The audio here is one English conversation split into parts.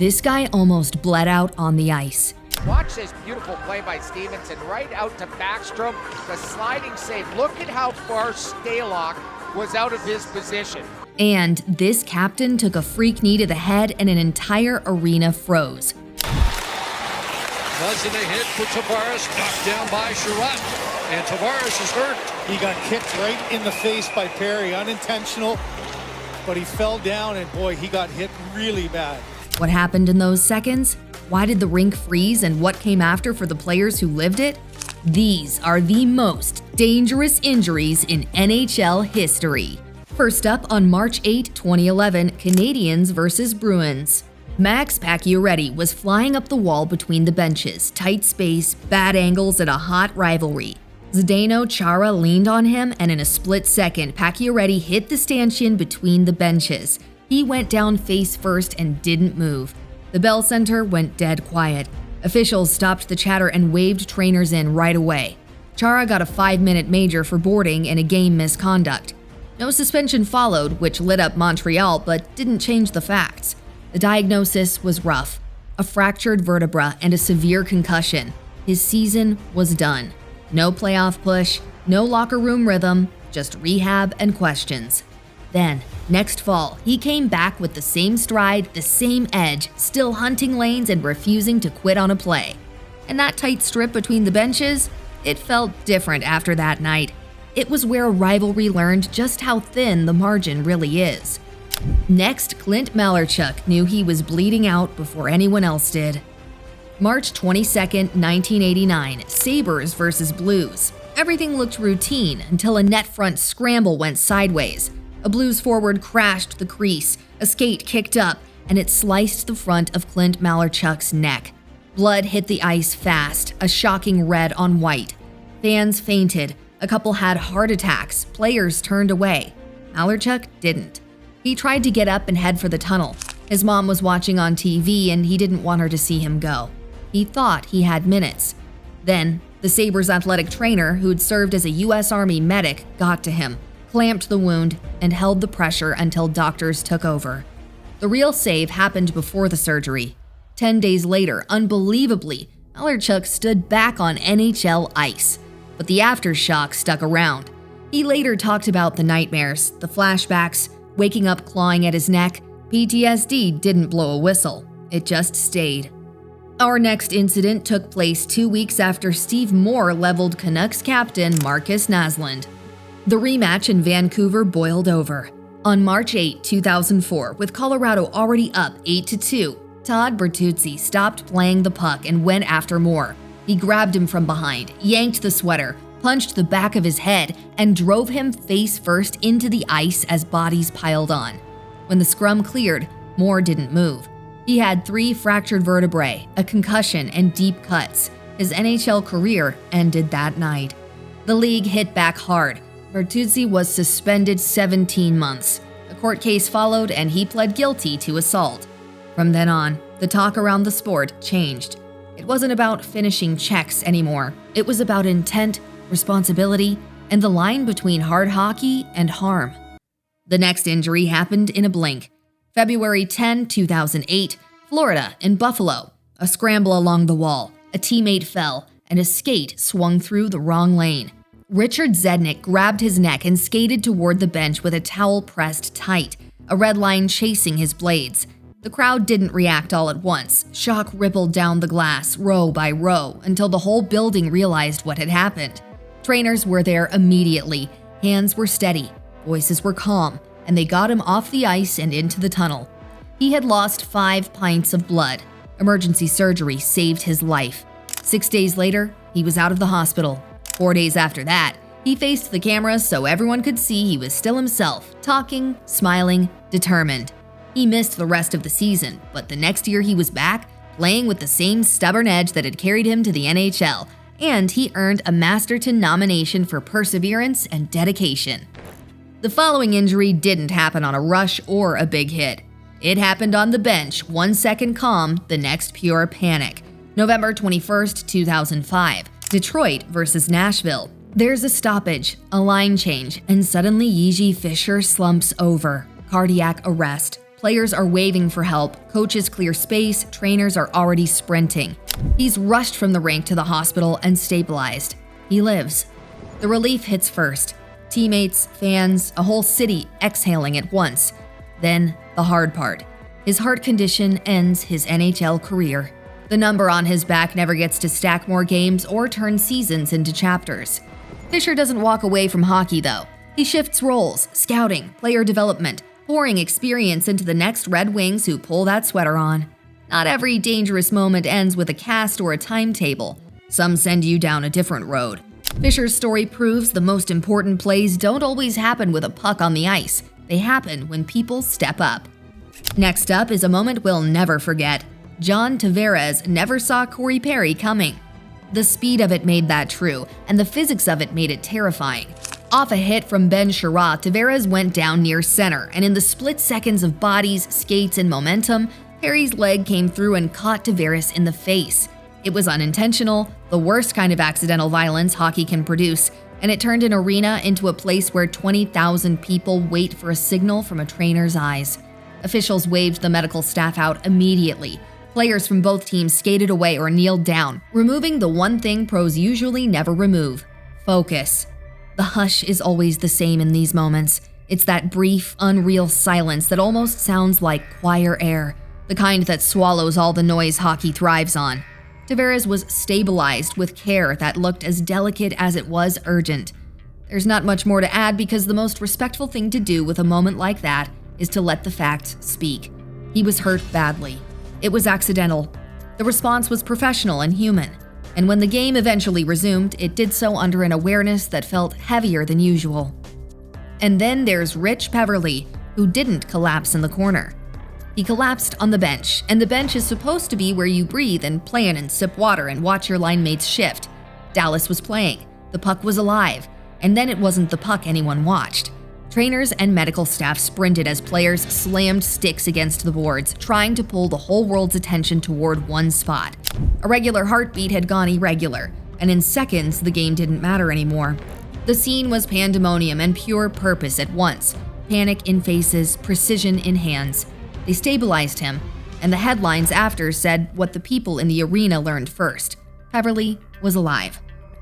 this guy almost bled out on the ice. Watch this beautiful play by Stevenson right out to Backstrom, the sliding save. Look at how far Stalock was out of his position. And this captain took a freak knee to the head and an entire arena froze. Buzzing a hit for Tavares, knocked down by Sherratt. And Tavares is hurt. He got kicked right in the face by Perry, unintentional, but he fell down and boy, he got hit really bad. What happened in those seconds? Why did the rink freeze and what came after for the players who lived it? These are the most dangerous injuries in NHL history. First up, on March 8, 2011, Canadiens vs. Bruins. Max Pacioretty was flying up the wall between the benches, tight space, bad angles, and a hot rivalry. Zdeno Chara leaned on him, and in a split second, Pacioretty hit the stanchion between the benches. He went down face first and didn't move. The Bell Center went dead quiet. Officials stopped the chatter and waved trainers in right away. Chara got a 5-minute major for boarding and a game misconduct. No suspension followed, which lit up Montreal but didn't change the facts. The diagnosis was rough: a fractured vertebra and a severe concussion. His season was done. No playoff push, no locker room rhythm, just rehab and questions. Then, next fall, he came back with the same stride, the same edge, still hunting lanes and refusing to quit on a play. And that tight strip between the benches? It felt different after that night. It was where a rivalry learned just how thin the margin really is. Next, Clint Malarchuk knew he was bleeding out before anyone else did. March 22, 1989, Sabres vs. Blues. Everything looked routine until a net front scramble went sideways. A Blues forward crashed the crease, a skate kicked up, and it sliced the front of Clint Malarchuk's neck. Blood hit the ice fast, a shocking red on white. Fans fainted, a couple had heart attacks, players turned away. Malarchuk didn't. He tried to get up and head for the tunnel. His mom was watching on TV and he didn't want her to see him go. He thought he had minutes. Then, the Sabres athletic trainer, who'd served as a U.S. Army medic, got to him, clamped the wound, and held the pressure until doctors took over. The real save happened before the surgery. 10 days later, unbelievably, Malarchuk stood back on NHL ice. But the aftershock stuck around. He later talked about the nightmares, the flashbacks, waking up clawing at his neck. PTSD didn't blow a whistle. It just stayed. Our next incident took place 2 weeks after Steve Moore leveled Canucks captain Marcus Naslund. The rematch in Vancouver boiled over. On March 8, 2004, with Colorado already up 8-2, Todd Bertuzzi stopped playing the puck and went after Moore. He grabbed him from behind, yanked the sweater, punched the back of his head, and drove him face first into the ice as bodies piled on. When the scrum cleared, Moore didn't move. He had 3 fractured vertebrae, a concussion, and deep cuts. His NHL career ended that night. The league hit back hard. Bertuzzi was suspended 17 months. A court case followed and he pled guilty to assault. From then on, the talk around the sport changed. It wasn't about finishing checks anymore. It was about intent, responsibility, and the line between hard hockey and harm. The next injury happened in a blink. February 10, 2008, Florida in Buffalo. A scramble along the wall, a teammate fell, and a skate swung through the wrong lane. Richard Zednik grabbed his neck and skated toward the bench with a towel pressed tight, a red line chasing his blades. The crowd didn't react all at once. Shock rippled down the glass, row by row, until the whole building realized what had happened. Trainers were there immediately. Hands were steady, voices were calm, and they got him off the ice and into the tunnel. He had lost 5 pints of blood. Emergency surgery saved his life. 6 days later, he was out of the hospital. 4 days after that, he faced the cameras so everyone could see he was still himself, talking, smiling, determined. He missed the rest of the season, but the next year he was back, playing with the same stubborn edge that had carried him to the NHL, and he earned a Masterton nomination for perseverance and dedication. The following injury didn't happen on a rush or a big hit. It happened on the bench, 1 second calm, the next pure panic. November 21st, 2005, Detroit versus Nashville. There's a stoppage, a line change, and suddenly Yiji Fisher slumps over. Cardiac arrest. Players are waving for help, coaches clear space, trainers are already sprinting. He's rushed from the rink to the hospital and stabilized. He lives. The relief hits first. Teammates, fans, a whole city exhaling at once. Then, the hard part. His heart condition ends his NHL career. The number on his back never gets to stack more games or turn seasons into chapters. Fisher doesn't walk away from hockey, though. He shifts roles, scouting, player development, pouring experience into the next Red Wings who pull that sweater on. Not every dangerous moment ends with a cast or a timetable. Some send you down a different road. Fisher's story proves the most important plays don't always happen with a puck on the ice. They happen when people step up. Next up is a moment we'll never forget. John Tavares never saw Corey Perry coming. The speed of it made that true, and the physics of it made it terrifying. Off a hit from Ben Sherratt, Tavares went down near center, and in the split seconds of bodies, skates, and momentum, Perry's leg came through and caught Tavares in the face. It was unintentional, the worst kind of accidental violence hockey can produce, and it turned an arena into a place where 20,000 people wait for a signal from a trainer's eyes. Officials waved the medical staff out immediately. Players from both teams skated away or kneeled down, removing the one thing pros usually never remove: focus. The hush is always the same in these moments. It's that brief, unreal silence that almost sounds like choir air, the kind that swallows all the noise hockey thrives on. Tavares was stabilized with care that looked as delicate as it was urgent. There's not much more to add because the most respectful thing to do with a moment like that is to let the facts speak. He was hurt badly. It was accidental. The response was professional and human. And when the game eventually resumed, it did so under an awareness that felt heavier than usual. And then there's Rich Peverley, who didn't collapse in the corner. He collapsed on the bench, and the bench is supposed to be where you breathe and plan and sip water and watch your line mates shift. Dallas was playing. The puck was alive. And then it wasn't the puck anyone watched. Trainers and medical staff sprinted as players slammed sticks against the boards, trying to pull the whole world's attention toward one spot. A regular heartbeat had gone irregular, and in seconds, the game didn't matter anymore. The scene was pandemonium and pure purpose at once. Panic in faces, precision in hands. They stabilized him, and the headlines after said what the people in the arena learned first. Peverley was alive.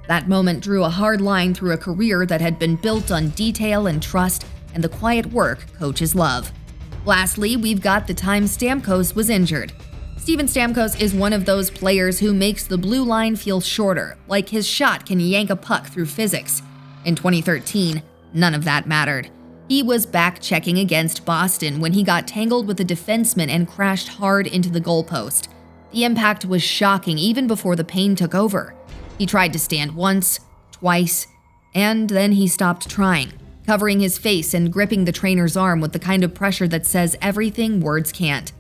That moment drew a hard line through a career that had been built on detail and trust and the quiet work coaches love. Lastly, we've got the time Stamkos was injured. Steven Stamkos is one of those players who makes the blue line feel shorter, like his shot can yank a puck through physics. In 2013, none of that mattered. He was back-checking against Boston when he got tangled with a defenseman and crashed hard into the goalpost. The impact was shocking even before the pain took over. He tried to stand once, twice, and then he stopped trying, covering his face and gripping the trainer's arm with the kind of pressure that says everything words can't.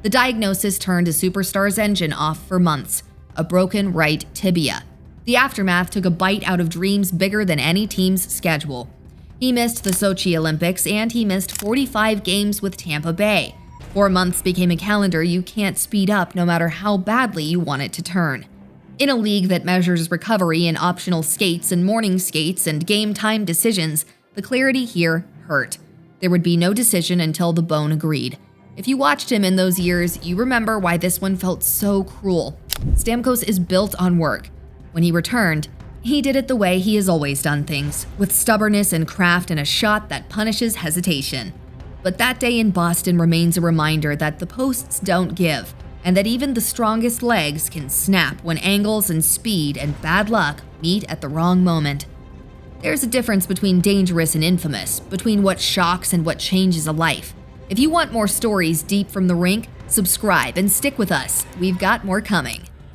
The diagnosis turned a superstar's engine off for months: a broken right tibia. The aftermath took a bite out of dreams bigger than any team's schedule. He missed the Sochi Olympics, and he missed 45 games with Tampa Bay. 4 months became a calendar you can't speed up no matter how badly you want it to turn. In a league that measures recovery in optional skates and morning skates and game time decisions, the clarity here hurt. There would be no decision until the bone agreed. If you watched him in those years, you remember why this one felt so cruel. Stamkos is built on work. When he returned, he did it the way he has always done things, with stubbornness and craft and a shot that punishes hesitation. But that day in Boston remains a reminder that the posts don't give, and that even the strongest legs can snap when angles and speed and bad luck meet at the wrong moment. There's a difference between dangerous and infamous, between what shocks and what changes a life. If you want more stories deep from the rink, subscribe and stick with us. We've got more coming.